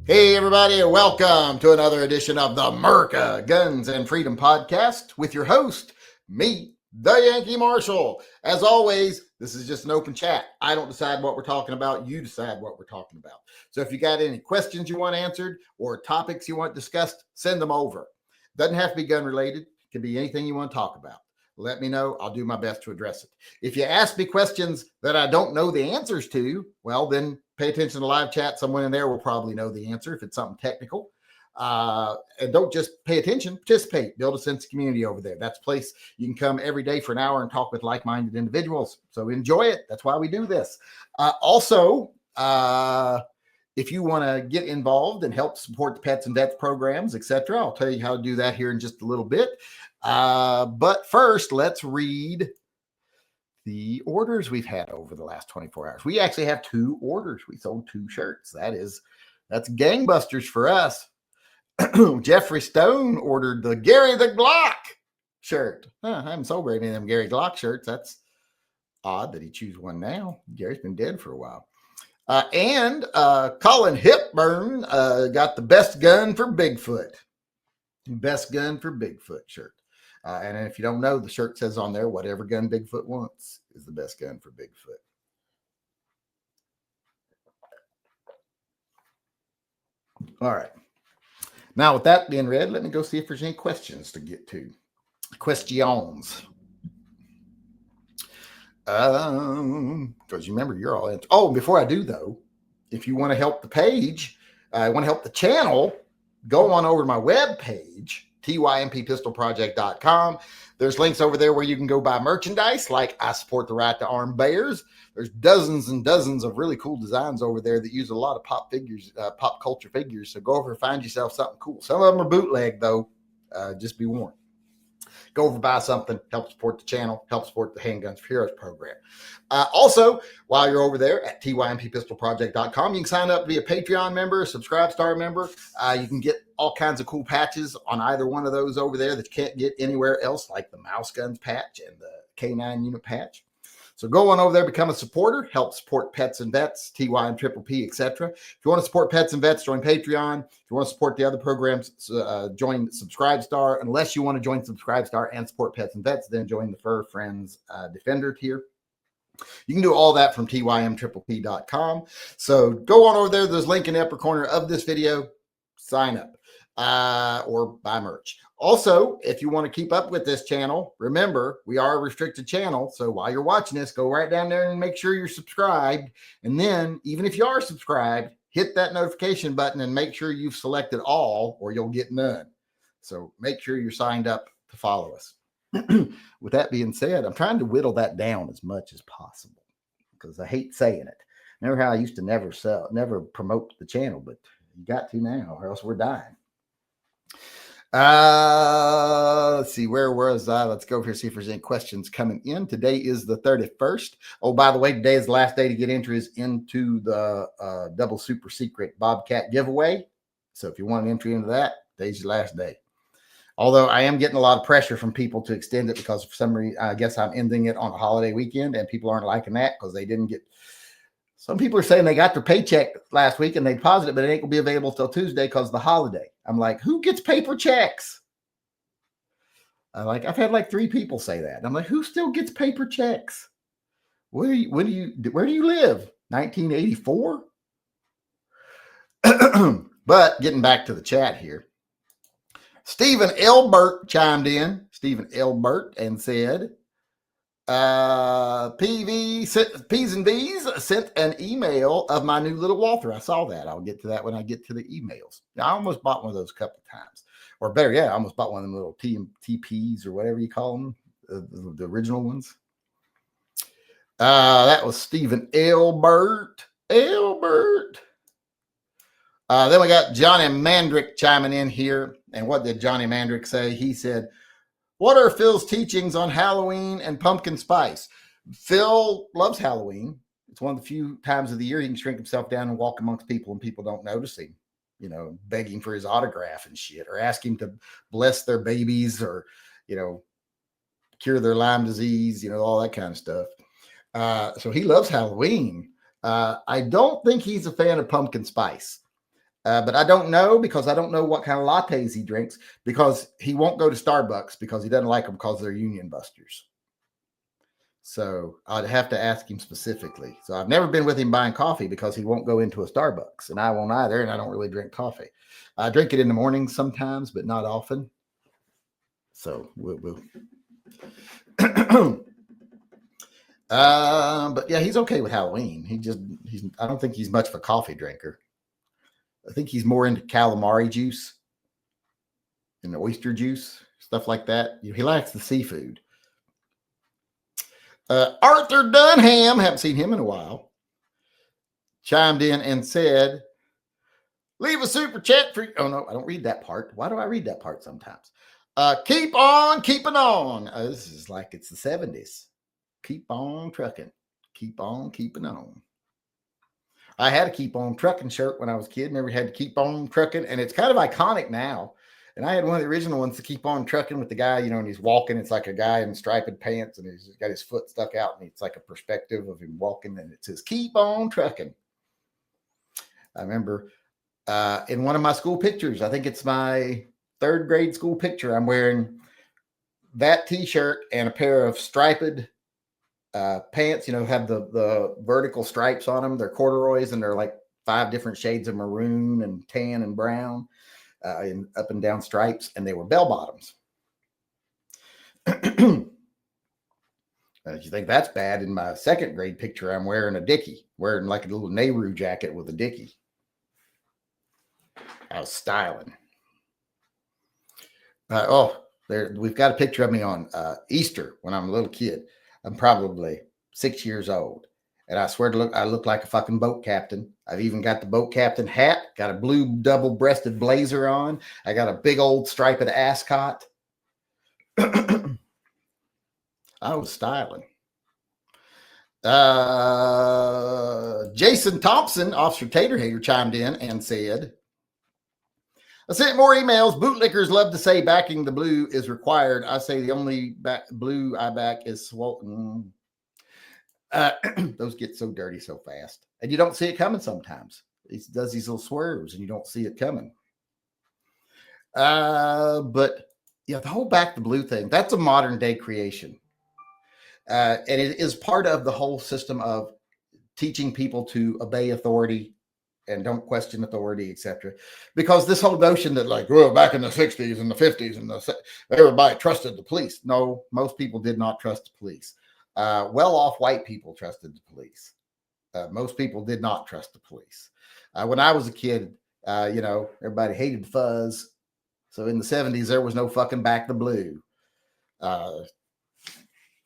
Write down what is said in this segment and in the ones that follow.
Hey, everybody, and welcome to another edition of the America Guns and Freedom Podcast with your host, me, the Yankee Marshal. As always, this is just an open chat. I don't decide what we're talking about. You decide what we're talking about. So if you got any questions you want answered or topics you want discussed, send them over. Doesn't have to be gun related. It can be anything you want to talk about. Let me know. I'll do my best to address it. If you ask me questions that I don't know the answers to, well, then pay attention to live chat. Someone in there will probably know the answer if it's something technical. And don't just pay attention, participate, build a sense of community over there. That's a place you can come every day for an hour and talk with like-minded individuals. So enjoy it. That's why we do this. Also, if you want to get involved and help support the pets and vets programs, etc., I'll tell you how to do that here in just a little bit. But first, let's read the orders we've had over the last 24 hours. We actually have 2 orders. We sold 2 shirts. That's gangbusters for us. Jeffrey Stone ordered the Gary the Glock shirt. I haven't sold very many of them Gary Glock shirts. That's odd that he chooses one now. Gary's been dead for a while. And Colin Hipburn got the Best Gun for Bigfoot. Best Gun for Bigfoot shirt. And if you don't know, the shirt says on there, whatever gun Bigfoot wants is the best gun for Bigfoot. All right. Now, with that being read, let me go see if there's any questions to get to. Questions. Because you remember, you're all in. Oh, before I do, though, if you want to help the page, want to help the channel, go on over to my web page, TYMPpistolproject.com. There's links over there where you can go buy merchandise, like I support the right to arm bears. There's dozens and dozens of really cool designs over there that use a lot of pop culture figures. So go over and find yourself something cool. Some of them are bootleg, though. Just be warned. Go over and buy something, help support the channel, help support the Handguns for Heroes program. Also, while you're over there at TYMPpistolproject.com, you can sign up to be a Patreon member, a Subscribe Star member. You can get all kinds of cool patches on either one of those over there that you can't get anywhere else, like the Mouse Guns patch and the K9 unit patch. So go on over there, become a supporter, help support pets and vets, TYMPPP, etc. If you want to support pets and vets, join Patreon. If you want to support the other programs, join Subscribe Star. Unless you want to join Subscribe Star and support pets and vets, then join the Fur Friends Defender tier. You can do all that from TYMPPP.com. So go on over there. There's a link in the upper corner of this video. Sign up or buy merch. Also, if you want to keep up with this channel, remember, we are a restricted channel. So while you're watching this, go right down there and make sure you're subscribed. And then, even if you are subscribed, hit that notification button and make sure you've selected all or you'll get none. So make sure you're signed up to follow us. With that being said, I'm trying to whittle that down as much as possible because I hate saying it. Remember how I used to never promote the channel, but you got to now or else we're dying. Let's see, where was I? Let's go over here, see if there's any questions coming in. Today is the 31st. Oh, by the way, today is the last day to get entries into the double super secret Bobcat giveaway. So if you want an entry into that, today's your last day. Although I am getting a lot of pressure from people to extend it because for some reason, I guess I'm ending it on a holiday weekend and people aren't liking that because they didn't get. Some people are saying they got their paycheck last week and they deposited it, but it ain't going to be available till Tuesday because of the holiday. I'm like, who gets paper checks? I've had like 3 people say that. I'm like, who still gets paper checks? Where do you live? 1984? But getting back to the chat here. Stephen Elbert chimed in. Stephen Elbert and said, P's and B's sent an email of my new little Walther. I saw that. I'll get to that when I get to the emails. I almost bought one of those a couple of times. Or better yet, I almost bought one of them little TPs or whatever you call them, the original ones. That was Stephen Elbert. Then we got Johnny Mandrick chiming in here. And what did Johnny Mandrick say? He said, what are Phil's teachings on Halloween and pumpkin spice? Phil loves Halloween. It's one of the few times of the year he can shrink himself down and walk amongst people and people don't notice him, begging for his autograph and shit, or ask him to bless their babies or, cure their Lyme disease, all that kind of stuff. So he loves Halloween. I don't think he's a fan of pumpkin spice. But I don't know because I don't know what kind of lattes he drinks because he won't go to Starbucks because he doesn't like them because they're union busters. So I'd have to ask him specifically. So I've never been with him buying coffee because he won't go into a Starbucks, and I won't either. And I don't really drink coffee. I drink it in the morning sometimes, but not often. So we'll. But yeah, he's okay with Halloween. I don't think he's much of a coffee drinker. I think he's more into calamari juice and oyster juice, stuff like that. He likes the seafood. Arthur Dunham, haven't seen him in a while, chimed in and said, leave a super chat for, oh no, I don't read that part. Why do I read that part sometimes? Keep on keeping on. This is like it's the 70s. Keep on trucking. Keep on keeping on. I had a Keep On Trucking shirt when I was a kid. Never had to Keep On Trucking, and it's kind of iconic now. And I had one of the original ones to Keep On Trucking with the guy, and he's walking. It's like a guy in striped pants, and he's got his foot stuck out, and it's like a perspective of him walking, and it says Keep On Trucking. I remember in one of my school pictures, I think it's my 3rd grade school picture, I'm wearing that T-shirt and a pair of striped pants, have the vertical stripes on them. They're corduroys, and they're like 5 different shades of maroon and tan and brown, in up and down stripes, and they were bell bottoms. If you think that's bad, in my 2nd grade picture, I'm wearing a dickie, wearing like a little Nehru jacket with a dickie. I was styling. We've got a picture of me on Easter when I'm a little kid. I'm probably 6 years old, and I swear I look like a fucking boat captain. I've even got the boat captain hat, got a blue double-breasted blazer on. I got a big old striped ascot. I was styling. Jason Thompson, Officer Tater Hater, chimed in and said, I sent more emails. Bootlickers love to say backing the blue is required. I say the only blue I back is swollen. Those get so dirty so fast. And you don't see it coming sometimes. He does these little swerves and you don't see it coming. But yeah, the whole back the blue thing, that's a modern day creation. And it is part of the whole system of teaching people to obey authority and don't question authority, etc. Because this whole notion that back in the 60s and the 50s and everybody trusted the police. No, most people did not trust the police. Well-off white people trusted the police. Most people did not trust the police. When I was a kid, everybody hated the fuzz. So in the 70s, there was no fucking back the blue.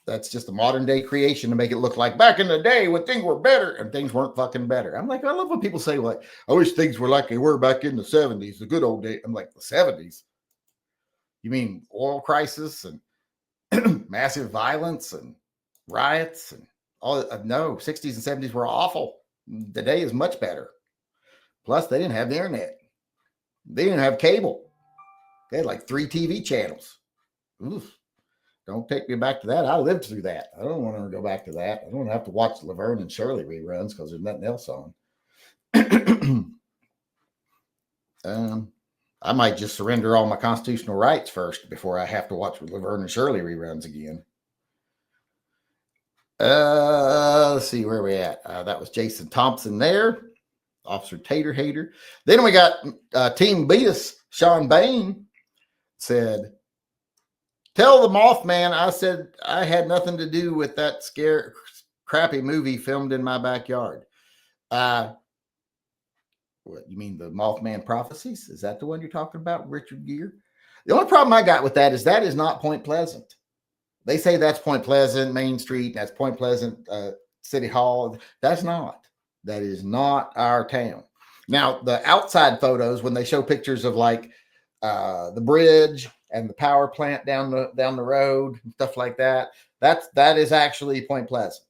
That's just a modern day creation to make it look like back in the day when things were better, and things weren't fucking better. I'm like, I love when people say, I wish things were like they were back in the 70s, the good old days. I'm like, the 70s? You mean oil crisis and massive violence and riots and all? No, 60s and 70s were awful. Today is much better. Plus, they didn't have the internet. They didn't have cable. They had like 3 TV channels. Oof. Don't take me back to that. I lived through that. I don't want to go back to that. I don't have to watch Laverne and Shirley reruns because there's nothing else on. I might just surrender all my constitutional rights first before I have to watch Laverne and Shirley reruns again. Let's see where we at. That was Jason Thompson there, Officer Tater Hater. Then we got Team Beatus, Sean Bain said, tell the Mothman I said I had nothing to do with that crappy movie filmed in my backyard. What, you mean the Mothman Prophecies? Is that the one you're talking about, Richard Gere? The only problem I got with that is not Point Pleasant. They say that's Point Pleasant, Main Street. That's Point Pleasant City Hall. That's not. That is not our town. Now, the outside photos, when they show pictures of the bridge and the power plant down the road and stuff like that, that is actually Point Pleasant.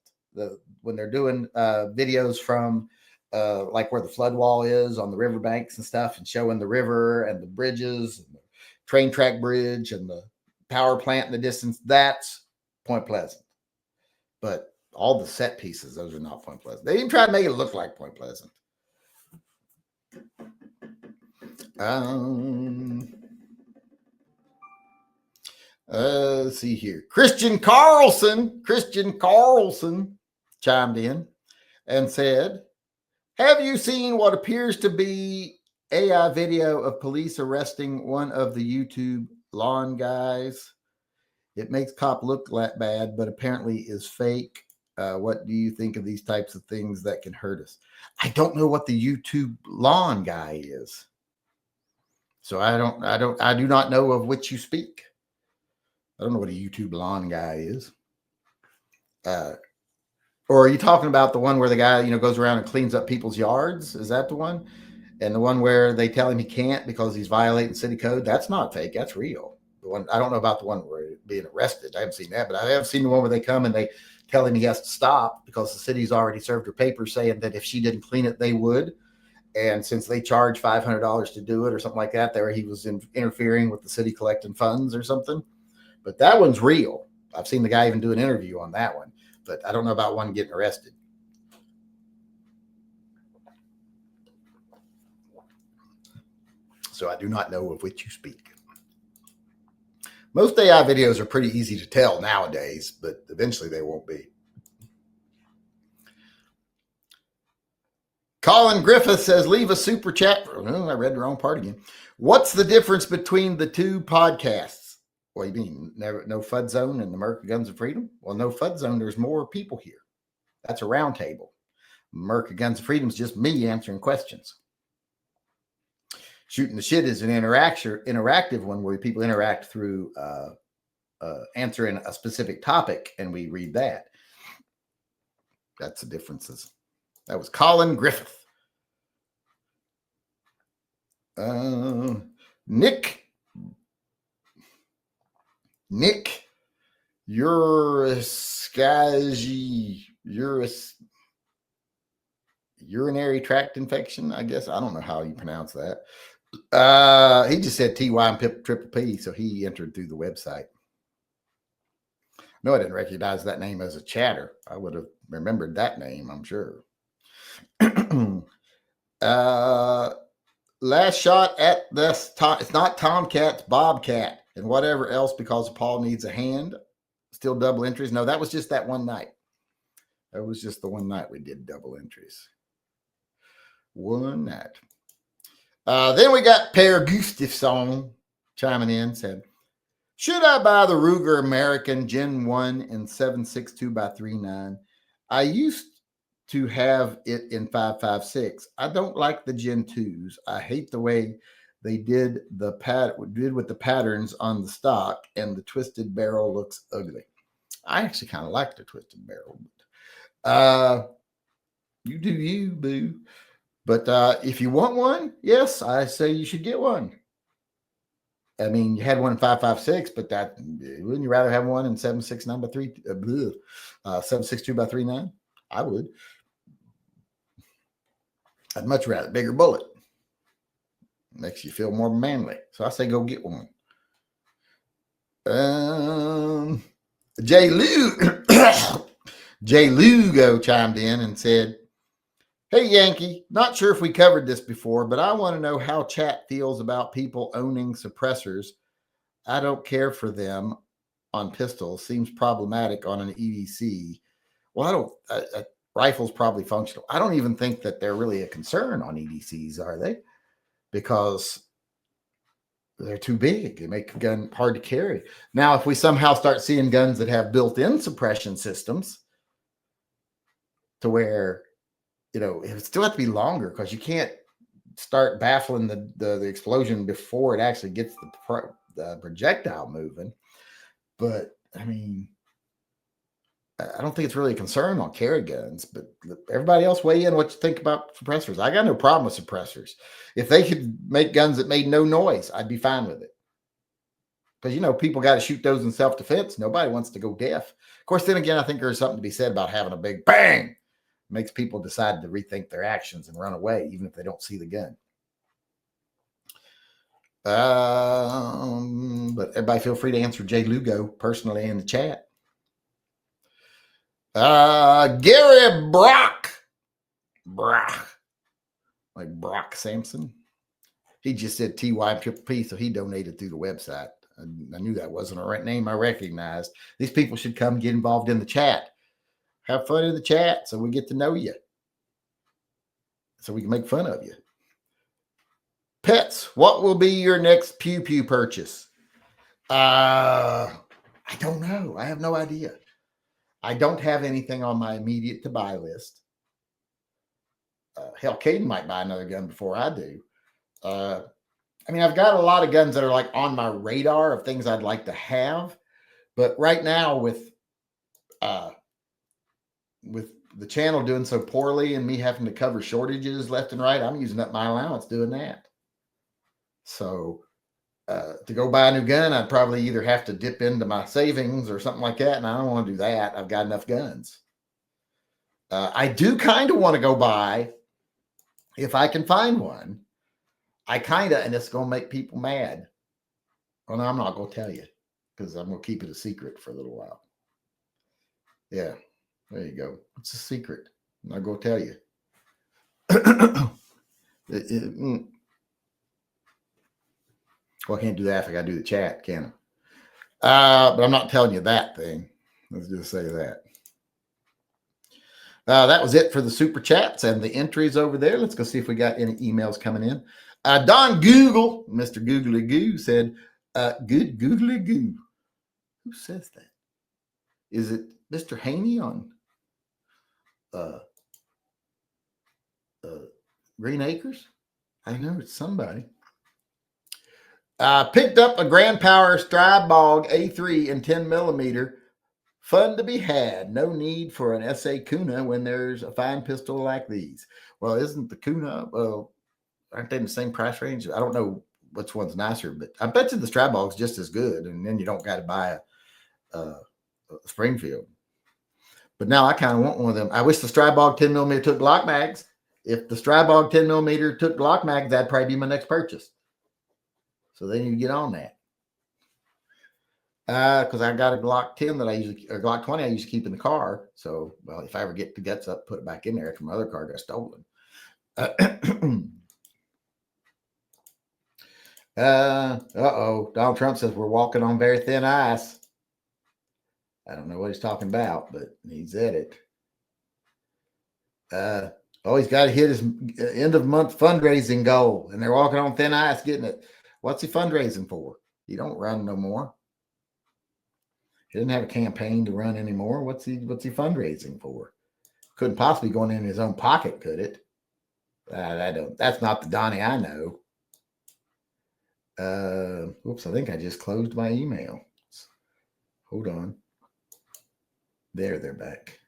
When they're doing videos from where the flood wall is on the riverbanks and stuff, and showing the river and the bridges and the train track bridge and the power plant in the distance, that's Point Pleasant. But all the set pieces, those are not Point Pleasant. They didn't try to make it look like Point Pleasant. Let's see here. Christian Carlson chimed in and said, have you seen what appears to be AI video of police arresting one of the YouTube lawn guys? It makes cop look that bad, but apparently is fake. What do you think of these types of things that can hurt us? I don't know what the YouTube lawn guy is. So I do not know of which you speak. I don't know what a YouTube lawn guy is. Or are you talking about the one where the guy, goes around and cleans up people's yards? Is that the one? And the one where they tell him he can't because he's violating city code? That's not fake. That's real. The one I don't know about the one where he's being arrested. I haven't seen that, but I have seen the one where they come and they tell him he has to stop because the city's already served her papers saying that if she didn't clean it, they would. And since they charge $500 to do it or something like that, there he was interfering with the city collecting funds or something. But that one's real. I've seen the guy even do an interview on that one, but I don't know about one getting arrested. So I do not know of which you speak. Most AI videos are pretty easy to tell nowadays, but eventually they won't be. Colin Griffith says, leave a super chat. Oh, I read the wrong part again. What's the difference between the two podcasts? What do you mean? No FUD Zone and America Guns and Freedom? Well, no FUD Zone, there's more people here. That's a round table. America Guns and Freedom is just me answering questions. Shooting the Shit is an interactive one where people interact through answering a specific topic, and we read that. That's the differences. That was Colin Griffith. Nick, urinary tract infection, I guess. I don't know how you pronounce that. He just said TYMP triple P, so he entered through the website. No, I didn't recognize that name as a chatter. I would have remembered that name, I'm sure. Last shot at this time. It's not Tomcat, it's Bobcat, and whatever else because Paul needs a hand. Still double entries. No, that was just that one night. That was just the one night we did double entries. One night. Then we got Per Gustafsson chiming in, said, should I buy the Ruger American Gen 1 in 7.62x3.9? I used to have it in 5.56. I don't like the Gen 2s. I hate the way they did with the patterns on the stock, and the twisted barrel looks ugly. I actually kind of like the twisted barrel. You do you, boo. But if you want one, yes, I say you should get one. I mean, you had one in 5.56, but wouldn't you rather have one in 7.62x3.9? I would. I'd much rather bigger bullet. Makes you feel more manly. So I say go get one. Jay Lugo chimed in and said, hey, Yankee, not sure if we covered this before, but I want to know how chat feels about people owning suppressors. I don't care for them on pistols. Seems problematic on an EDC. Well, rifle's probably functional. I don't even think that they're really a concern on EDCs, are they? Because they're too big. They make a gun hard to carry. Now, if we somehow start seeing guns that have built-in suppression systems to where, it still have to be longer because you can't start baffling the explosion before it actually gets the projectile moving. But, I mean, I don't think it's really a concern on carry guns, but everybody else weigh in what you think about suppressors. I got no problem with suppressors. If they could make guns that made no noise, I'd be fine with it. Because, people got to shoot those in self-defense. Nobody wants to go deaf. Of course, then again, I think there's something to be said about having a big bang. It makes people decide to rethink their actions and run away, even if they don't see the gun. But everybody feel free to answer Jay Lugo personally in the chat. Gary Brock, like Brock Sampson, He just said TYMP, so he donated through the website. I knew that wasn't a name I recognized. These people should come get involved in the chat. Have fun in the chat so we get to know you. So we can make fun of you. Pets, what will be your next Pew Pew purchase? I don't know. I have no idea. I don't have anything on my immediate to buy list. Hell, Caden might buy another gun before I do. I mean, I've got a lot of guns that are like on my radar of things I'd like to have, but right now with the channel doing so poorly and me having to cover shortages left and right, I'm using up my allowance doing that. So to go buy a new gun, I'd probably either have to dip into my savings or something like that, and I don't want to do that. I've got enough guns. I do kind of want to go buy, if I can find one. I kind of, and it's going to make people mad. Well, no, I'm not going to tell you because I'm going to keep it a secret for a little while. Yeah, there you go. It's a secret. I'm not going to tell you. Well, I can't do that if I got to do the chat, can I? But I'm not telling you that thing. Let's just say that. That was it for the super chats and the entries over there. Let's go see if we got any emails coming in. Don Google, Mr. Googly Goo, said, good Googly Goo. Who says that? Is it Mr. Haney on Green Acres? I know it's somebody. Picked up a Grand Power Strybog A3 in 10 millimeter. Fun to be had. No need for an SA Kuna when there's a fine pistol like these. Well, isn't the Kuna, aren't they in the same price range? I don't know which one's nicer, but I bet you the Strybog's just as good. And then you don't got to buy a Springfield. But now I kind of want one of them. I wish the Strybog 10 millimeter took Glock mags. If the Strybog 10 millimeter took Glock mags, that'd probably be my next purchase. So they need to get on that. Because I got a Glock 10 that or Glock 20 I used to keep in the car. So, well, if I ever get the guts up, put it back in there after my other car got stolen. Donald Trump says we're walking on very thin ice. I don't know what he's talking about, but he said it. He's got to hit his end of month fundraising goal, and they're walking on thin ice getting it. What's he fundraising for? He don't run no more. He doesn't have a campaign to run anymore. What's he fundraising for? Couldn't possibly go in his own pocket, could it? That's not the Donnie I know. Oops, I think I just closed my email. Hold on. They're back.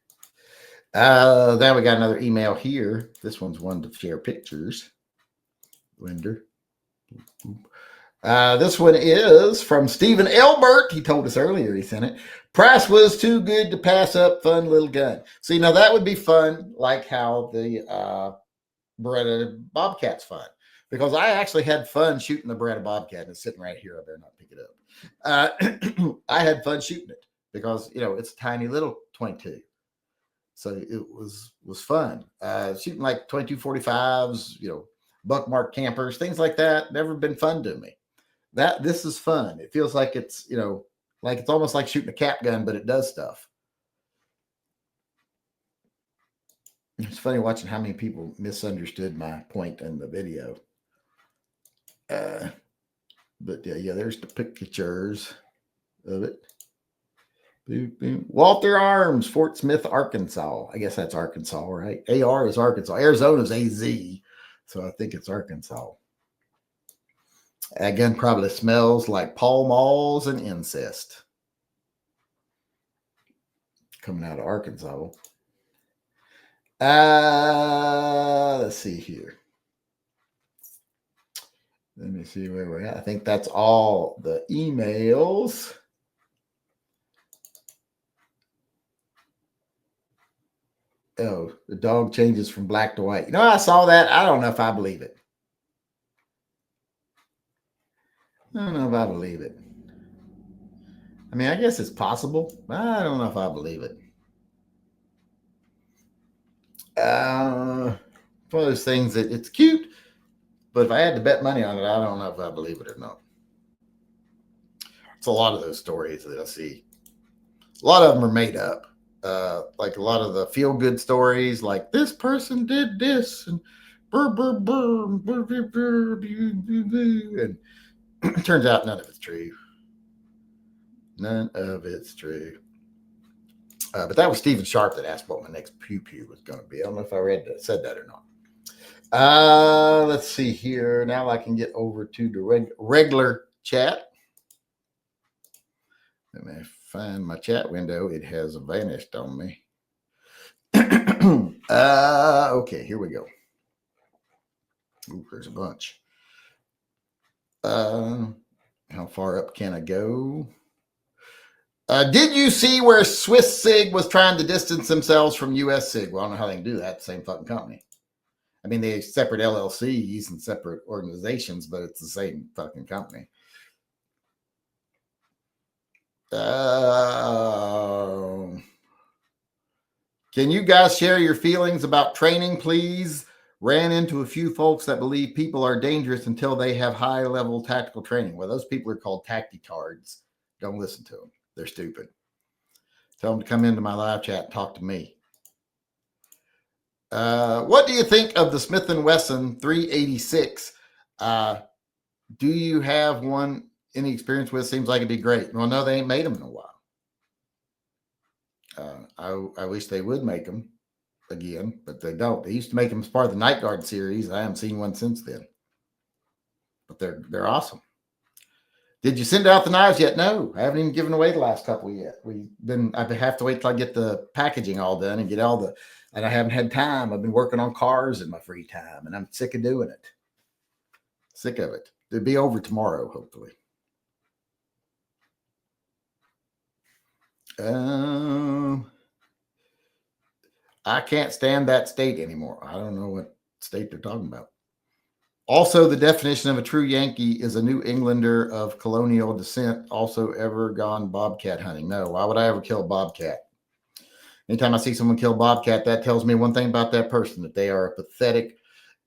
Then we got another email here. This one's one to share pictures. Linder. This one is from Stephen Elbert. He told us earlier he sent it. Price was too good to pass up. Fun little gun. See, now that would be fun, like how the Beretta Bobcat's fun. Because I actually had fun shooting the Beretta Bobcat. It's sitting right here. I better not pick it up. I had fun shooting it because, it's a tiny little 22. So it was fun. Shooting like 2245s, buckmark campers, things like that. Never been fun to me. This is fun. It feels like it's, like it's almost like shooting a cap gun, but it does stuff. It's funny watching how many people misunderstood my point in the video. But yeah, there's the pictures of it. Boop, boop. Walter Arms, Fort Smith, Arkansas. I guess that's Arkansas, right? AR is Arkansas. Arizona's AZ. So I think it's Arkansas. That gun probably smells like Pall Malls and incest. Coming out of Arkansas. Let's see here. Let me see where we're at. I think that's all the emails. Oh, the dog changes from black to white. I saw that. I don't know if I believe it. I don't know if I believe it. I mean, I guess it's possible, but I don't know if I believe it. One of those things that it's cute, But if I had to bet money on it, I don't know if I believe it or not. It's a lot of those stories that I see. A lot of them are made up. Like a lot of the feel good stories, like this person did this and burr, burr, burr, burr, burr, burr, and it turns out none of it's true. None of it's true. But that was Stephen Sharp that asked what my next pew pew was going to be. I don't know if I said that or not. Let's see here. Now I can get over to the regular chat. Let me find my chat window. It has vanished on me. Okay, here we go. Ooh, there's a bunch. How far up can I go? Did you see where Swiss Sig was trying to distance themselves from US Sig? Well, I don't know how they can do that. Same fucking company. I mean, they have separate LLCs and separate organizations, but it's the same fucking company. Can you guys share your feelings about training, please? Ran into a few folks that believe people are dangerous until they have high-level tactical training. Well, those people are called tacticards. Don't listen to them. They're stupid. Tell them to come into my live chat and talk to me. What do you think of the Smith & Wesson 386? Do you have one, any experience with? Seems like it'd be great. Well, no, they ain't made them in a while. I wish they would make them again, but they don't. They used to make them as part of the Night Guard series. I haven't seen one since then, but they're awesome. Did you send out the knives yet? No, I haven't even given away the last couple yet. I have to wait till I get the packaging all done and get and I haven't had time. I've been working on cars in my free time, and I'm sick of doing it. Sick of it. It'll be over tomorrow, hopefully. I can't stand that state anymore. I don't know what state they're talking about. Also, the definition of a true Yankee is a New Englander of colonial descent, also ever gone bobcat hunting. No, why would I ever kill a bobcat? Anytime I see someone kill a bobcat, that tells me one thing about that person, that they are a pathetic,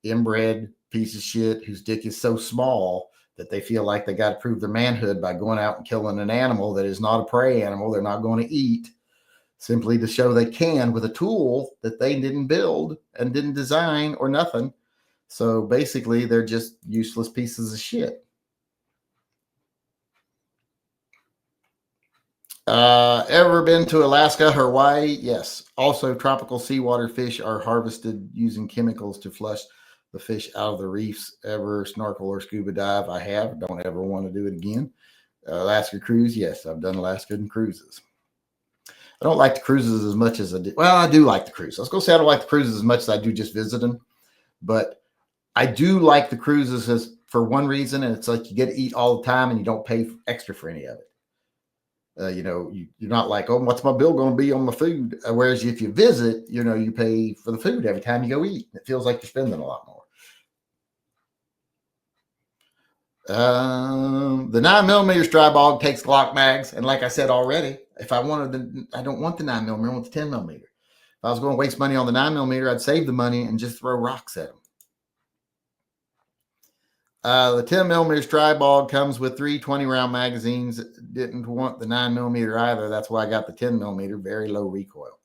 inbred piece of shit whose dick is so small that they feel like they got to prove their manhood by going out and killing an animal that is not a prey animal they're not going to eat, simply to show they can with a tool that they didn't build and didn't design or nothing. So basically, they're just useless pieces of shit. Ever been to Alaska, Hawaii? Yes. Also, tropical seawater fish are harvested using chemicals to flush the fish out of the reefs. Ever snorkel or scuba dive? I have. Don't ever want to do it again. Alaska cruise? Yes, I've done Alaskan cruises. I don't like the cruises as much as I do. Well, I do like the cruise. Let's go say I don't like the cruises as much as I do just visiting. But I do like the cruises as for one reason, and it's like you get to eat all the time and you don't pay extra for any of it. You're not like, oh, what's my bill going to be on my food? Whereas if you visit, you pay for the food every time you go eat. It feels like you're spending a lot more. The 9mm dry bog takes Glock mags, and like I said already, if I wanted I don't want the 9mm, I want the 10mm. If I was going to waste money on the 9mm, I'd save the money and just throw rocks at them. The 10mm dry bog comes with 3 20-round magazines. Didn't want the 9mm either. That's why I got the 10mm, very low recoil.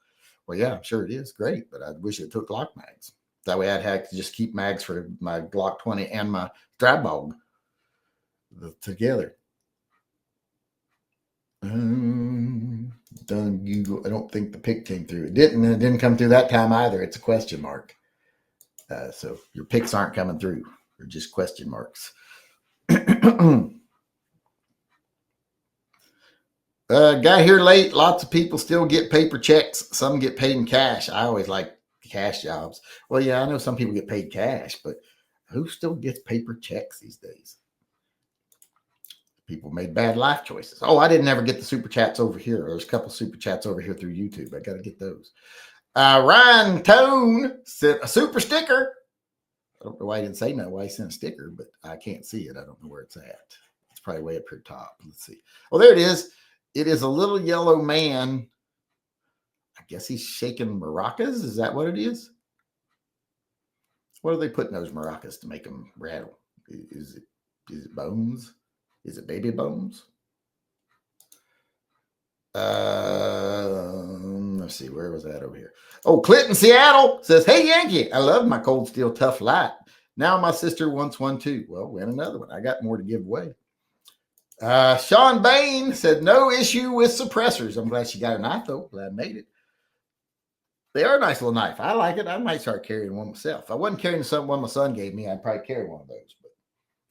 Well, yeah, I'm sure it is great, but I wish it took Glock mags. That way I'd have to just keep mags for my Glock 20 and my dry bog together. Done Google. I don't think the pic came through. It didn't come through that time either. It's a question mark. So your pics aren't coming through. They're just question marks. Got here late. Lots of people still get paper checks. Some get paid in cash. I always like cash jobs. Well, yeah, I know some people get paid cash, but who still gets paper checks these days? People made bad life choices. Oh, I didn't ever get the super chats over here. There's a couple super chats over here through YouTube. I got to get those. Ryan Tone sent a super sticker. I don't know why he didn't say no, why he sent a sticker, but I can't see it. I don't know where it's at. It's probably way up here top. Let's see. Oh, there it is. It is a little yellow man. I guess he's shaking maracas. Is that what it is? What do they put in those maracas to make them rattle? Is it bones? Is it baby bones? Let's see, where was that over here? Oh, Clinton, Seattle says, "Hey Yankee, I love my Cold Steel Tough Light. Now my sister wants one too." Well, win another one. I got more to give away. Sean Bain said, "No issue with suppressors." I'm glad she got a knife though. Glad I made it. They are a nice little knife. I like it. I might start carrying one myself. If I wasn't carrying the one my son gave me, I'd probably carry one of those. But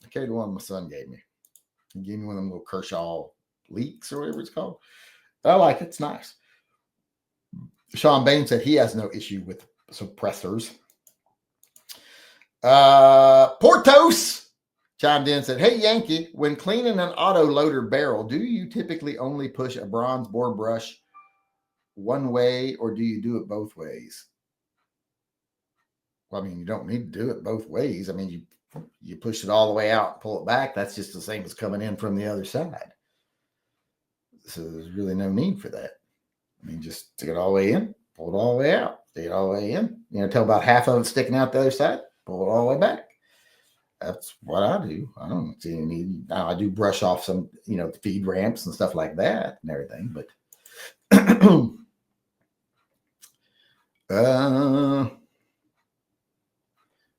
I carried the one my son gave me. He gave me one of them little Kershaw leaks or whatever it's called. I like it. It's nice. Sean Bain said he has no issue with suppressors. Portos chimed in and said, "Hey Yankee, when cleaning an auto loader barrel, do you typically only push a bronze bore brush one way, or do you do it both ways?" Well, I mean, you don't need to do it both ways. I mean, you push it all the way out, pull it back. That's just the same as coming in from the other side. So there's really no need for that. I mean, just stick it all the way in, pull it all the way out, stick it all the way in, till about half of it sticking out the other side, pull it all the way back. That's what I do. I don't see any need. Now, I do brush off some, feed ramps and stuff like that and everything, but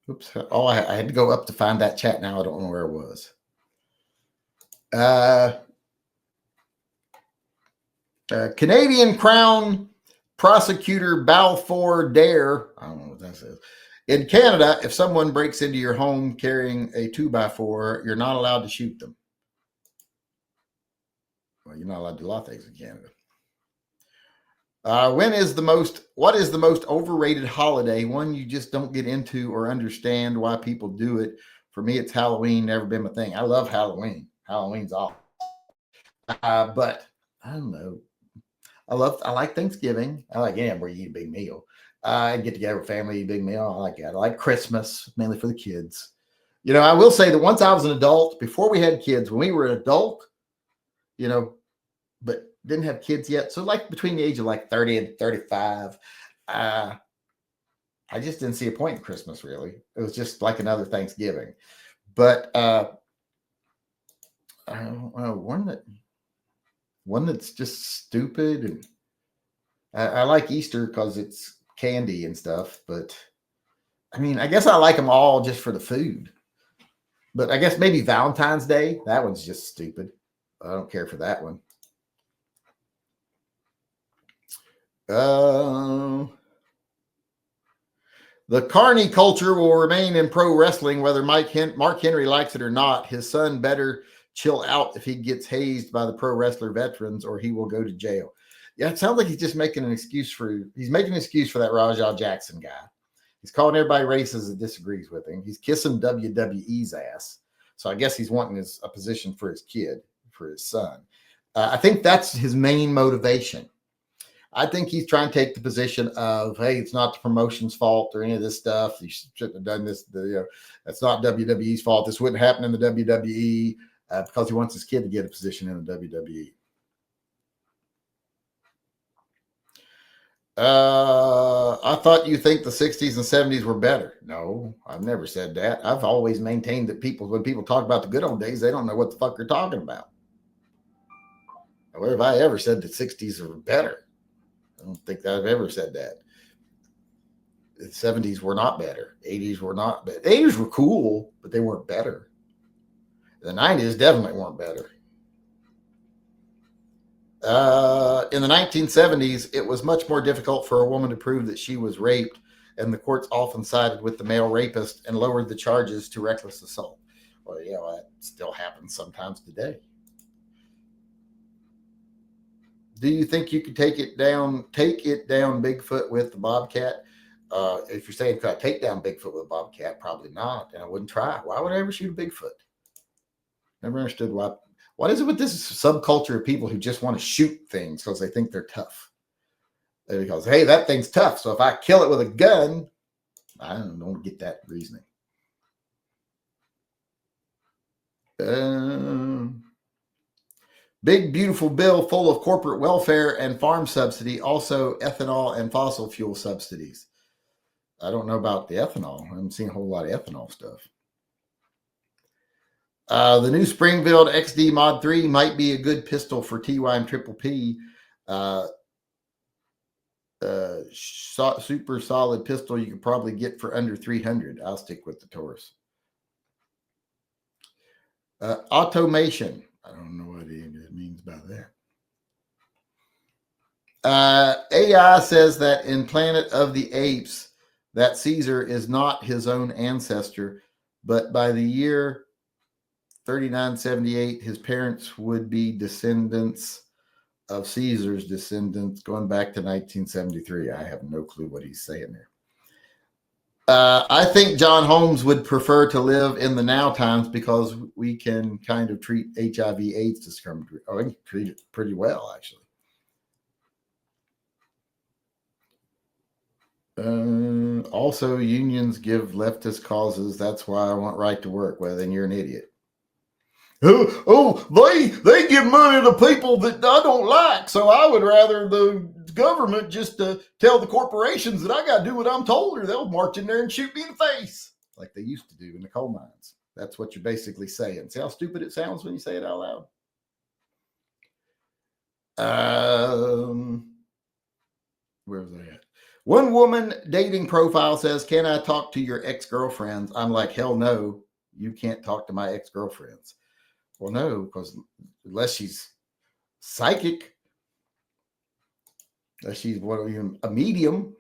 oops. Oh, I had to go up to find that chat now. I don't know where it was. Canadian Crown Prosecutor Balfour Dare, I don't know what that says. In Canada, if someone breaks into your home carrying a 2x4, you're not allowed to shoot them. Well, you're not allowed to do a lot of things in Canada. What is the most overrated holiday? One you just don't get into or understand why people do it. For me, it's Halloween. Never been my thing. I love Halloween. Halloween's awesome. But I don't know. I like Thanksgiving. I like where you eat a big meal. I get together with family, eat a big meal. I like that. I like Christmas, mainly for the kids. I will say that once I was an adult, before we had kids, when we were an adult, but didn't have kids yet. So like between the age of like 30 and 35, I just didn't see a point in Christmas, really. It was just like another Thanksgiving. But I don't know, one that's just stupid. And I like Easter because it's candy and stuff. But I mean, I guess I like them all just for the food. But I guess maybe Valentine's Day, that one's just stupid. I don't care for that one. The carny culture will remain in pro wrestling, whether Mark Henry likes it or not. His son better chill out if he gets hazed by the pro wrestler veterans, or he will go to jail. Yeah, it sounds like he's just making an excuse for that Rajah Jackson guy. He's calling everybody racist that disagrees with him. He's kissing WWE's ass. So I guess he's wanting a position for his kid, for his son. I think that's his main motivation. I think he's trying to take the position of, hey, it's not the promotion's fault or any of this stuff. You shouldn't have done this. That's not WWE's fault. This wouldn't happen in the WWE because he wants his kid to get a position in the WWE. I thought you think the 60s and 70s were better. No, I've never said that. I've always maintained that when people talk about the good old days, they don't know what the fuck they're talking about. Where have I ever said the 60s were better? I don't think that I've ever said that. The 70s were not better. 80s were not better. 80s were cool, but they weren't better. The 90s definitely weren't better. In the 1970s, it was much more difficult for a woman to prove that she was raped, and the courts often sided with the male rapist and lowered the charges to reckless assault. Well, that still happens sometimes today. Do you think you could take it down Bigfoot with the Bobcat? If you're saying could I take down Bigfoot with a Bobcat, probably not. And I wouldn't try. Why would I ever shoot a Bigfoot? Never understood why. What is it with this subculture of people who just want to shoot things because they think they're tough? Because, hey, that thing's tough. So if I kill it with a gun, I don't get that reasoning. Big, beautiful bill full of corporate welfare and farm subsidy, also ethanol and fossil fuel subsidies. I don't know about the ethanol. I haven't seen a whole lot of ethanol stuff. The new Springfield XD Mod 3 might be a good pistol for TYM Triple P. Super solid pistol you could probably get for under 300. I'll stick with the Taurus. Automation. I don't know what it means by that. AI says that in Planet of the Apes, that Caesar is not his own ancestor, but by the year 3978, his parents would be descendants of Caesar's descendants going back to 1973. I have no clue what he's saying there. I think John Holmes would prefer to live in the now times because we can kind of treat HIV/AIDS to some degree. Oh, we can treat it pretty well, actually. Also, unions give leftist causes. That's why I want right to work. Well, then you're an idiot. They give money to people that I don't like, so I would rather the government just tell the corporations that I got to do what I'm told, or they'll march in there and shoot me in the face like they used to do in the coal mines. That's what you're basically saying. See how stupid it sounds when you say it out loud? Where was I at? One woman dating profile says, "Can I talk to your ex-girlfriends?" I'm like, hell no, you can't talk to my ex-girlfriends. Well, no, because unless she's psychic, unless she's a medium,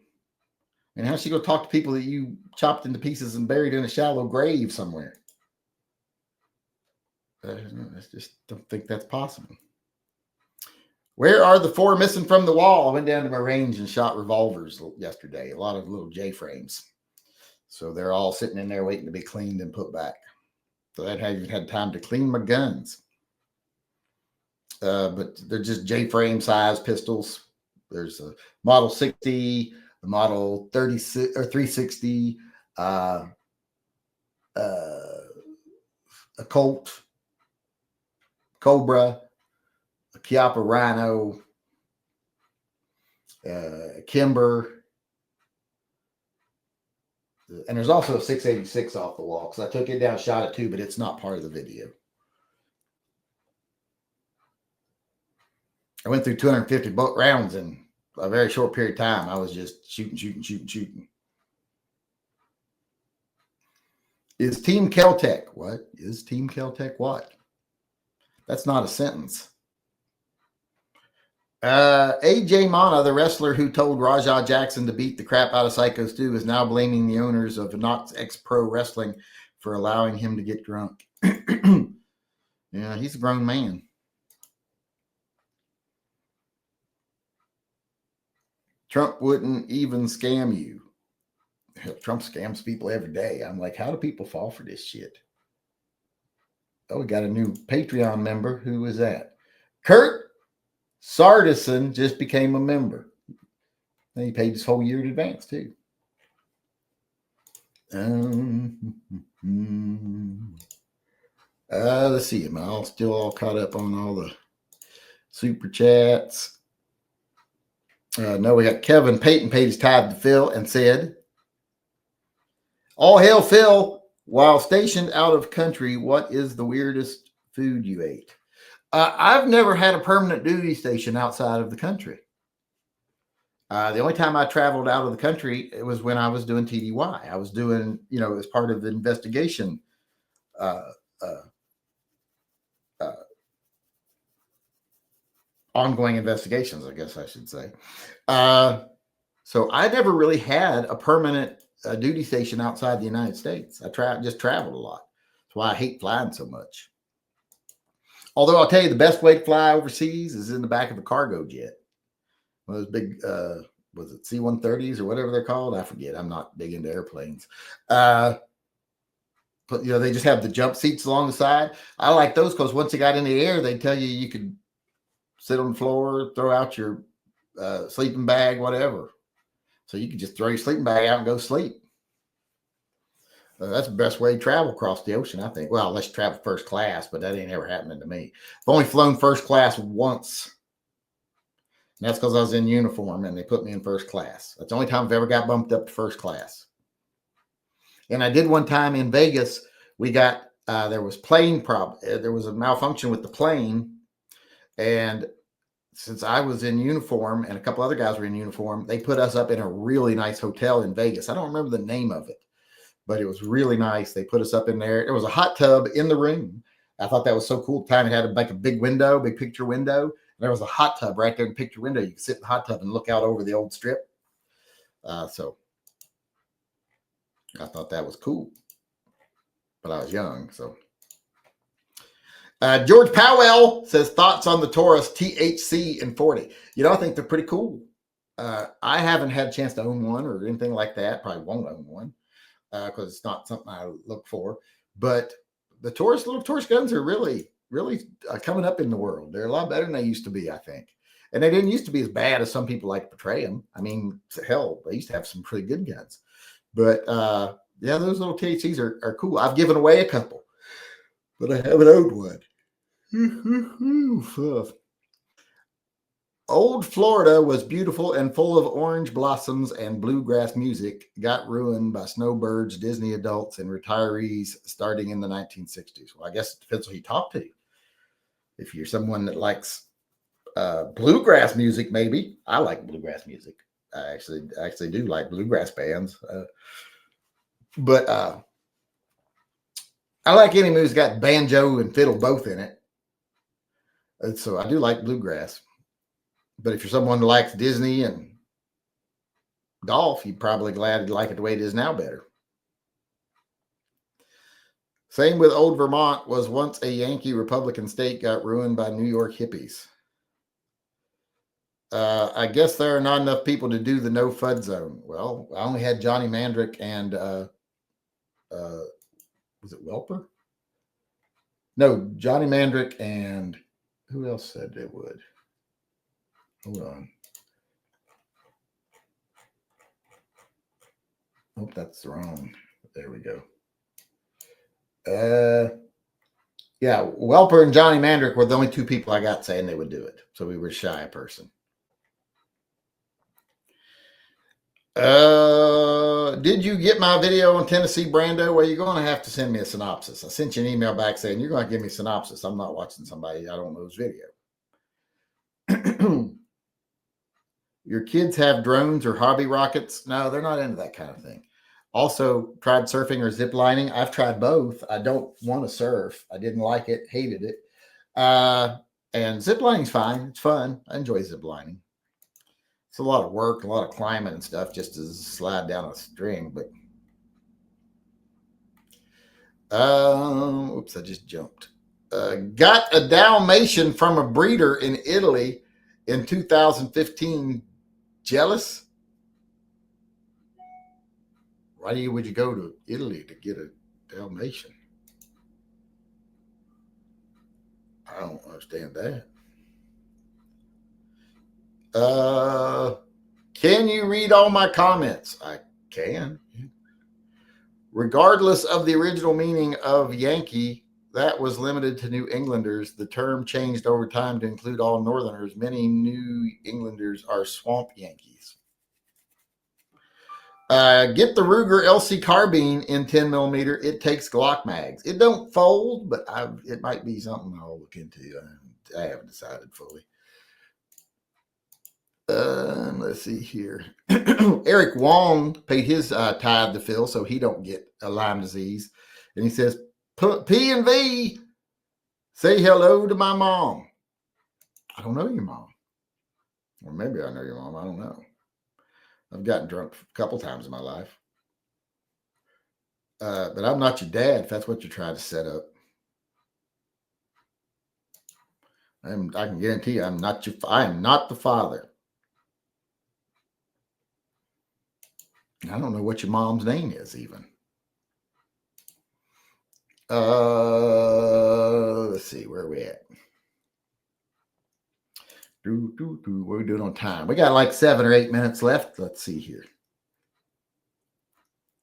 and how's she going to talk to people that you chopped into pieces and buried in a shallow grave somewhere? I just don't think that's possible. Where are the 4 missing from the wall? I went down to my range and shot revolvers yesterday. A lot of little J-frames. So they're all sitting in there waiting to be cleaned and put back. So I haven't had time to clean my guns. But they're just J-frame size pistols. There's a Model 60, a Model 36 or 360, a Colt, Cobra, a Chiappa Rhino, Kimber. And there's also a 686 off the wall because I took it down, shot it too, but it's not part of the video. I went through 250 rounds in a very short period of time. I was just shooting. Is Team Keltec? What is Team Keltec? What? That's not a sentence. AJ Mana, the wrestler who told Rajah Jackson to beat the crap out of Psycho Stu, is now blaming the owners of Knox X Pro Wrestling for allowing him to get drunk. Yeah, he's a grown man. Trump wouldn't even scam you. Trump scams people every day. I'm like, how do people fall for this shit? Oh, we got a new Patreon member. Who is that? Kurt Sardison just became a member. And he paid his whole year in advance, too. Let's see. Am I still all caught up on all the super chats? No, we got Kevin Payton paid his tithe to Phil and said, "All hail Phil. While stationed out of country, what is the weirdest food you ate?" I've never had a permanent duty station outside of the country. The only time I traveled out of the country, it was when I was doing TDY. I was doing, as part of the investigation, ongoing investigations, I guess I should say. So I never really had a permanent duty station outside the United States. I just traveled a lot. That's why I hate flying so much. Although I'll tell you, the best way to fly overseas is in the back of a cargo jet. One of those big, was it C-130s or whatever they're called? I forget. I'm not big into airplanes. But, they just have the jump seats along the side. I like those because once you got in the air, they tell you could sit on the floor, throw out your sleeping bag, whatever. So you can just throw your sleeping bag out and go sleep. That's the best way to travel across the ocean, I think. Well, unless you travel first class, but that ain't ever happening to me. I've only flown first class once. And that's because I was in uniform and they put me in first class. That's the only time I've ever got bumped up to first class. And I did one time in Vegas. We got there was plane there was a malfunction with the plane, and since I was in uniform and a couple other guys were in uniform, they put us up in a really nice hotel in Vegas. I don't remember the name of it, but it was really nice. They put us up in there. There was a hot tub in the room. I thought that was so cool. At the time, it had like a big window, big picture window. And there was a hot tub right there in the picture window. You could sit in the hot tub and look out over the old strip. So I thought that was cool. But I was young, so. George Powell says thoughts on the Taurus THC and 40. I think they're pretty cool. I haven't had a chance to own one or anything like that. Probably won't own one because it's not something I look for. But the little Taurus guns are really, really coming up in the world. They're a lot better than they used to be, I think. And they didn't used to be as bad as some people like to portray them. I mean, hell, they used to have some pretty good guns. But yeah, those little THCs are cool. I've given away a couple, but I haven't owned one. Old Florida was beautiful and full of orange blossoms and bluegrass music, got ruined by snowbirds, Disney adults, and retirees starting in the 1960s. Well, I guess it depends who you talk to. If you're someone that likes bluegrass music, maybe. I like bluegrass music. I actually do like bluegrass bands. But I like any music that's got banjo and fiddle both in it. And so I do like bluegrass. But if you're someone who likes Disney and golf, you're probably glad to like it the way it is now better. Same with old Vermont, was once a Yankee Republican state, got ruined by New York hippies. I guess there are not enough people to do the no FUD zone. Well, I only had Johnny Mandrick and was it Welper? No, Johnny Mandrick and who else said they would? Hold on. Hope that's wrong. There we go. Yeah, Welper and Johnny Mandrick were the only two people I got saying they would do it. So we were shy a person. Did you get my video on Tennessee Brando? Well, you're going to have to send me a synopsis. I sent you an email back saying you're going to give me a synopsis. I'm not watching somebody I don't know's video. Your kids have drones or hobby rockets? No, they're not into that kind of thing. Also, tried surfing or zip lining. I've tried both. I don't want to surf. I didn't like it, hated it. And zip lining's fine. It's fun. I enjoy zip lining. It's a lot of work, a lot of climbing and stuff just to slide down a string. But oops, I just jumped. Got a Dalmatian from a breeder in Italy in 2015. Jealous? Why would you go to Italy to get a Dalmatian? I don't understand that. Can you read all my comments? I can. Regardless of the original meaning of Yankee, that was limited to New Englanders. The term changed over time to include all Northerners. Many New Englanders are swamp Yankees. Get the Ruger LC carbine in 10 millimeter. It takes Glock mags. It don't fold, but it might be something I'll look into. I haven't decided fully. Let's see here. Eric Wong paid his tithe to Phil so he don't get Lyme disease. And he says, P and V, say hello to my mom. I don't know your mom. Or maybe I know your mom. I don't know. I've gotten drunk a couple times in my life. But I'm not your dad, if that's what you're trying to set up. I can guarantee you I am not the father. I don't know what your mom's name is even. Let's see, where are we at? What are we doing on time? We got like 7 or 8 minutes left. Let's see here.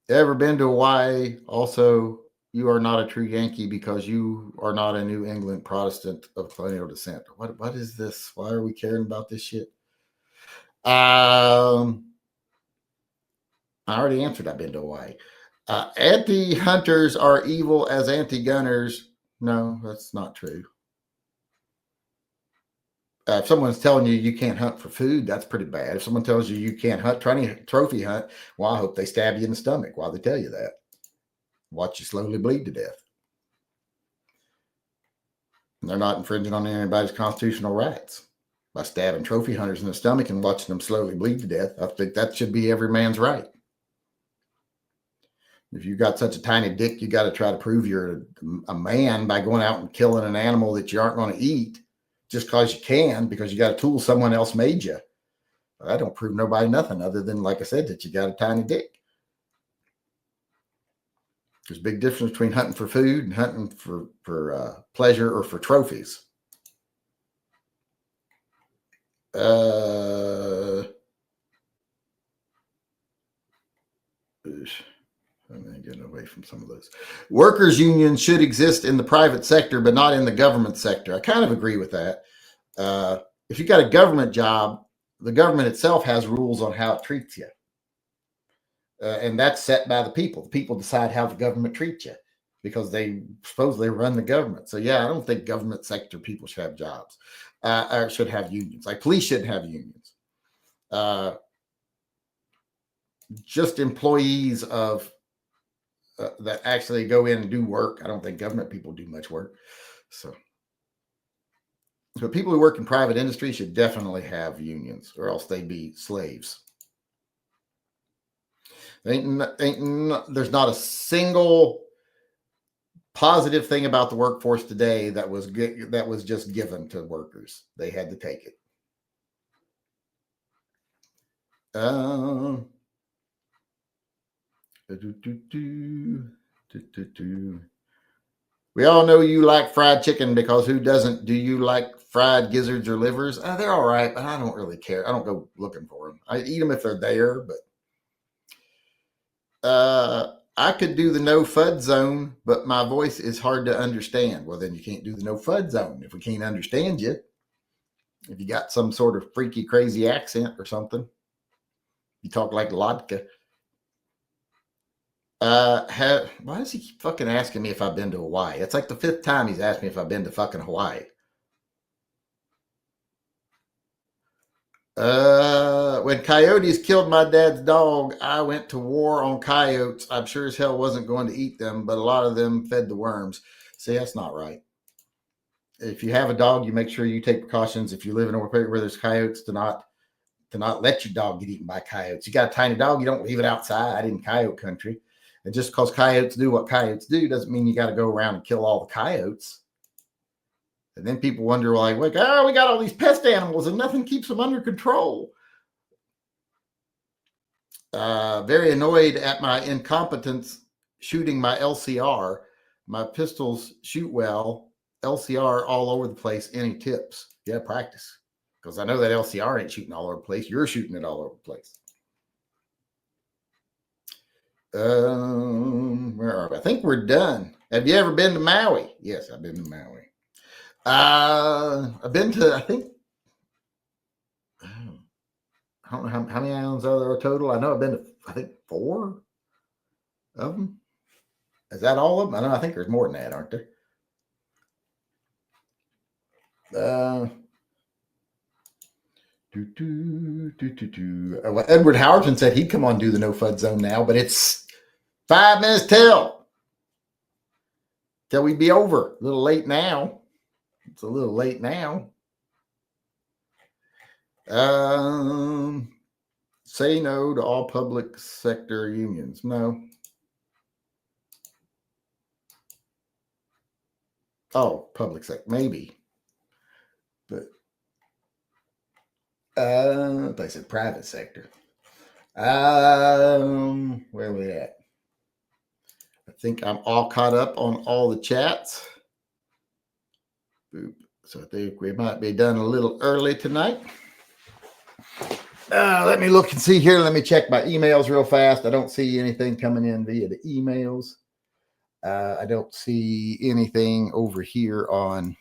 Ever been to Hawaii? Also, you are not a true Yankee because you are not a New England Protestant of colonial descent. What is this? Why are we caring about this shit? I already answered I've been to Hawaii. Anti-hunters are evil as anti-gunners. No, that's not true. If someone's telling you you can't hunt for food, that's pretty bad. If someone tells you you can't hunt, try to trophy hunt, well, I hope they stab you in the stomach while they tell you that. Watch you slowly bleed to death. And they're not infringing on anybody's constitutional rights by stabbing trophy hunters in the stomach and watching them slowly bleed to death. I think that should be every man's right. If you got such a tiny dick, you got to try to prove you're a man by going out and killing an animal that you aren't going to eat just because you can, because you got a tool someone else made you. I don't prove nobody nothing other than, like I said, that you got a tiny dick. There's a big difference between hunting for food and hunting for pleasure or for trophies. Let me get away from some of those. Workers' unions should exist in the private sector, but not in the government sector. I kind of agree with that. If you got a government job, the government itself has rules on how it treats you. And that's set by the people. The people decide how the government treats you because they supposedly run the government. So, yeah, I don't think government sector people should have jobs or should have unions. Like police shouldn't have unions. Just employees of that actually go in and do work. I don't think government people do much work. So people who work in private industry should definitely have unions, or else they'd be slaves. There's not a single positive thing about the workforce today that was just given to workers. They had to take it. We all know you like fried chicken, because who doesn't? Do you like fried gizzards or livers? They're all right, but I don't really care. I don't go looking for them. I eat them if they're there, but I could do the no FUD zone, but my voice is hard to understand. Well, then you can't do the no FUD zone if we can't understand you. If you got some sort of freaky, crazy accent or something, you talk like Lodka. Why does he keep fucking asking me if I've been to Hawaii? It's like the 5th time he's asked me if I've been to fucking Hawaii. When coyotes killed my dad's dog, I went to war on coyotes. I'm sure as hell wasn't going to eat them, but a lot of them fed the worms. See, that's not right. If you have a dog, you make sure you take precautions. If you live in a where there's coyotes, to not let your dog get eaten by coyotes. You got a tiny dog, you don't leave it outside in coyote country. And just because coyotes do what coyotes do doesn't mean you got to go around and kill all the coyotes. And then people wonder, like, oh, we got all these pest animals and nothing keeps them under control. Very annoyed at my incompetence shooting my LCR. My pistols shoot well. LCR all over the place. Any tips? Yeah, practice. Because I know that LCR ain't shooting all over the place. You're shooting it all over the place. Where are we? I think we're done. Have you ever been to Maui? Yes, I've been to Maui. I've been to, I think, I don't know how many islands are there total. I know I've been to, I think, 4 of them. Is that all of them? I think there's more than that, aren't there? Well, Edward Howerton said he'd come on and do the no FUD zone now, but it's 5 minutes till we be over. A little late now. It's a little late now. Say no to all public sector unions. No. Oh, public sector, maybe. But they said private sector. Where are we at? I think I'm all caught up on all the chats. Boop. So I think we might be done a little early tonight. Let me look and see here. Let me check my emails real fast. I don't see anything coming in via the emails. I don't see anything over here on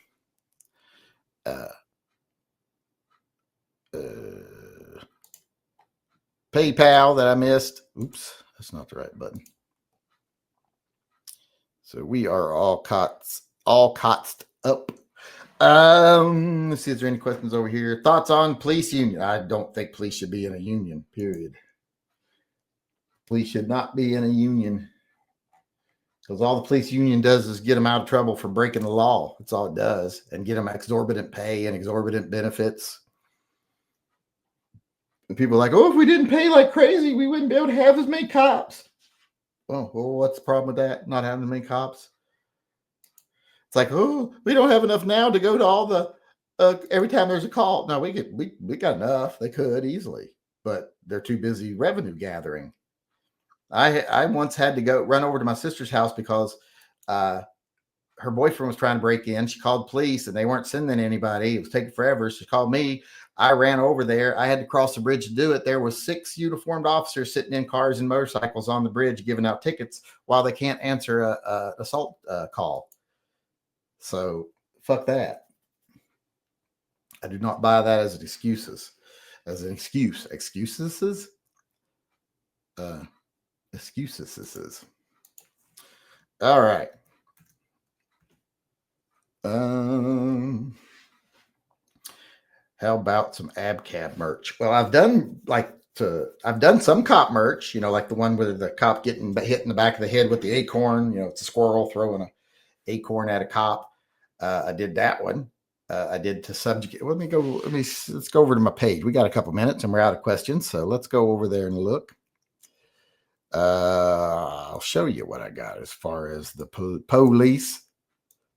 PayPal that I missed. Oops, that's not the right button. So we are all cots up. Let's see, is there any questions over here? Thoughts on police union? I don't think police should be in a union, period. Police should not be in a union. Because all the police union does is get them out of trouble for breaking the law. That's all it does. And get them exorbitant pay and exorbitant benefits. And people are like, oh, if we didn't pay like crazy, we wouldn't be able to have as many cops. Oh, well, what's the problem with that? Not having as many cops? It's like, oh, we don't have enough now to go to all the, every time there's a call. No, we got enough. They could easily, but they're too busy revenue gathering. I once had to go run over to my sister's house because her boyfriend was trying to break in. She called the police and they weren't sending anybody. It was taking forever. She called me. I ran over there. I had to cross the bridge to do it. There was 6 uniformed officers sitting in cars and motorcycles on the bridge giving out tickets while they can't answer a assault call. So fuck that. I do not buy that as an excuse. Excuses. All right. How about some ABCAB merch? Well, I've done some cop merch, like the one with the cop getting hit in the back of the head with the acorn. It's a squirrel throwing an acorn at a cop. I did that one. I did to subjugate. Let's go over to my page. We got a couple minutes and we're out of questions. So let's go over there and look. I'll show you what I got as far as the police,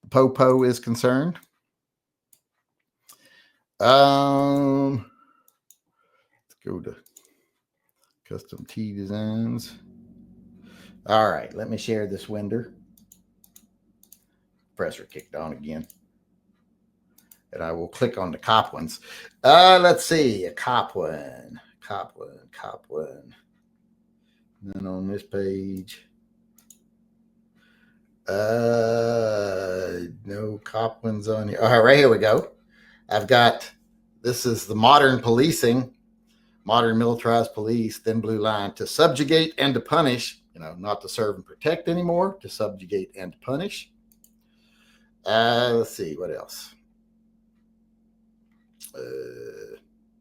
Popo is concerned. Let's go to custom T designs. All right, let me share this window. Pressure kicked on again. And I will click on the cop ones. Let's see, a cop one. Then on this page, no cop ones on here. All right, right here we go. I've got, this is the modern policing, modern militarized police, thin blue line, to subjugate and to punish, not to serve and protect anymore, to subjugate and to punish. Let's see, what else?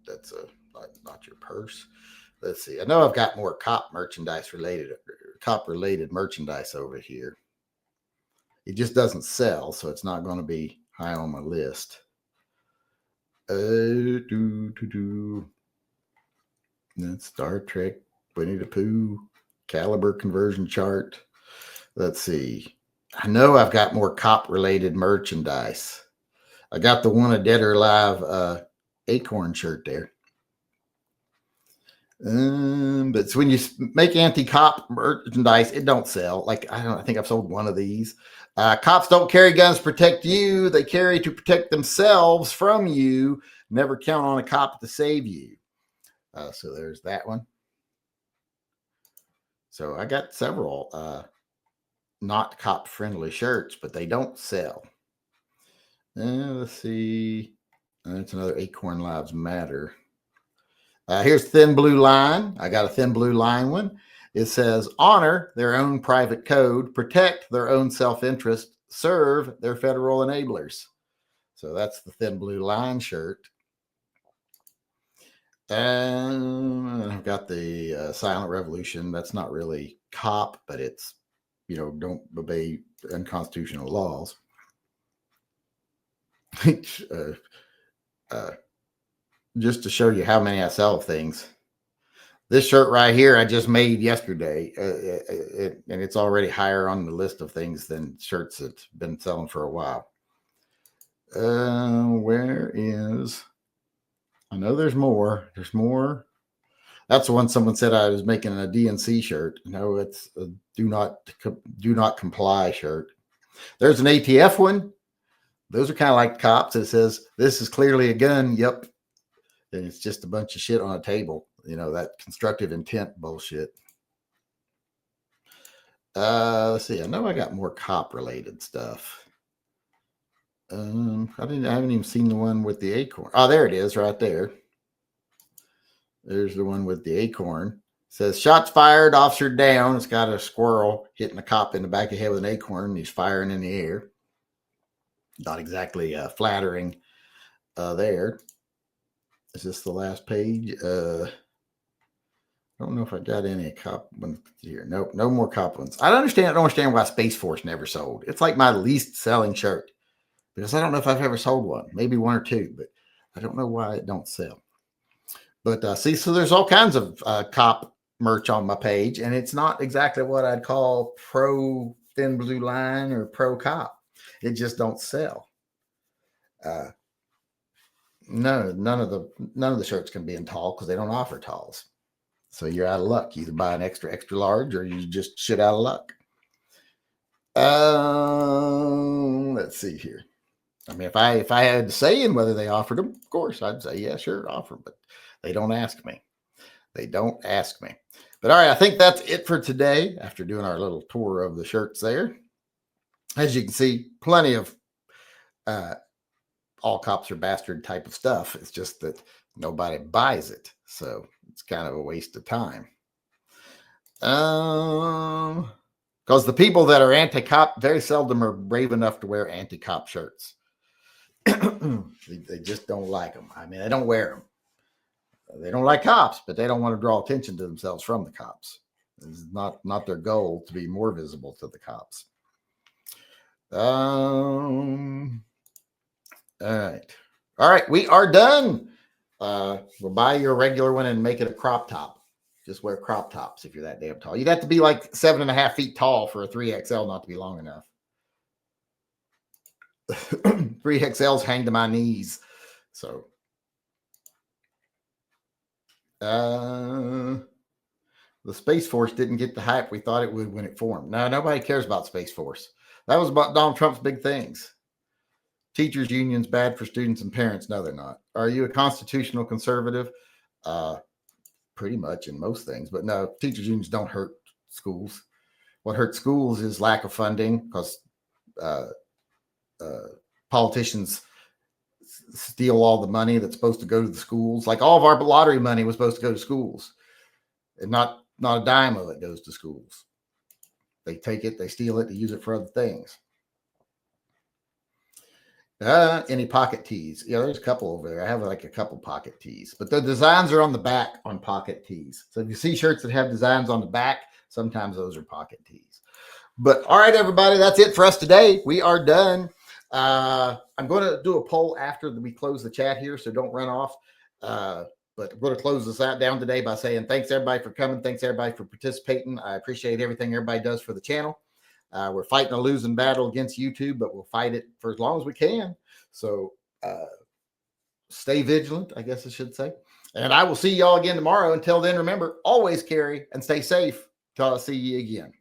That's not your purse. Let's see. I know I've got more cop related merchandise over here. It just doesn't sell, so it's not going to be high on my list. That's Star Trek, Winnie the Pooh, caliber conversion chart. Let's see. I know I've got more cop related merchandise. I got the one, a Dead or Alive acorn shirt there. But when you make anti-cop merchandise, it don't sell. Like, I think I've sold one of these. Cops don't carry guns to protect you. They carry to protect themselves from you. Never count on a cop to save you. So there's that one. So I got several not cop friendly shirts, but they don't sell. Let's see. That's another Acorn Lives Matter. Here's Thin Blue Line. I got a Thin Blue Line one. It says, honor their own private code, protect their own self-interest, serve their federal enablers. So that's the Thin Blue Line shirt. And I've got the Silent Revolution. That's not really cop, but it's, don't obey unconstitutional laws. Just to show you how many I sell of things. This shirt right here, I just made yesterday, and it's already higher on the list of things than shirts that's been selling for a while. Where is, I know there's more. There's more. That's the one someone said I was making a DNC shirt. No, it's a do not comply shirt. There's an ATF one. Those are kind of like cops. It says, this is clearly a gun. Yep. And it's just a bunch of shit on a table. That constructive intent bullshit. Let's see. I know I got more cop related stuff. I haven't even seen the one with the acorn. Oh, there it is right there. There's the one with the acorn. Says shots fired, officer down. It's got a squirrel hitting a cop in the back of the head with an acorn. He's firing in the air. Not exactly flattering there. Is this the last page? I don't know if I got any cop ones here. Nope, no more cop ones. I don't understand why Space Force never sold. It's like my least selling shirt because I don't know if I've ever sold one. Maybe one or two, but I don't know why it don't sell. But see, so there's all kinds of cop merch on my page, and it's not exactly what I'd call pro thin blue line or pro cop. It just don't sell. No, none of the shirts can be in tall because they don't offer talls. So you're out of luck. You either buy an extra large or you just shit out of luck. Let's see here. I mean, if I had to say in whether they offered them, of course I'd say yeah, sure, offer, but they don't ask me. They don't ask me. But all right, I think that's it for today. After doing our little tour of the shirts there, as you can see, plenty of all cops are bastard type of stuff. It's just that nobody buys it, so it's kind of a waste of time. Because the people that are anti-cop very seldom are brave enough to wear anti-cop shirts. They just don't like them. I mean, they don't wear them. They don't like cops, but they don't want to draw attention to themselves from the cops. It's not their goal to be more visible to the cops. All right, we are done. We'll buy you a regular one and make it a crop top. Just wear crop tops if you're that damn tall. You'd have to be like 7.5 feet tall for a 3XL not to be long enough. 3XLs hang to my knees. So the Space Force didn't get the hype we thought it would when it formed. No, nobody cares about Space Force. That was about Donald Trump's big things. Teachers unions bad for students and parents. No, they're not. Are you a constitutional conservative? Pretty much in most things, but no, teachers unions don't hurt schools. What hurts schools is lack of funding because politicians steal all the money that's supposed to go to the schools. Like all of our lottery money was supposed to go to schools, and not a dime of it goes to schools. They take it, they steal it, they use it for other things. Any pocket tees? Yeah, there's a couple over there. I have like a couple pocket tees, but the designs are on the back on pocket tees. So if you see shirts that have designs on the back, sometimes those are pocket tees. But all right, everybody, that's it for us today. We are done. I'm going to do a poll after we close the chat here, so don't run off. But I'm going to close this out down today by saying thanks everybody for coming. Thanks everybody for participating. I appreciate everything everybody does for the channel. We're fighting a losing battle against YouTube, but we'll fight it for as long as we can. So stay vigilant, I guess I should say. And I will see y'all again tomorrow. Until then, remember, always carry and stay safe. Till I see you again.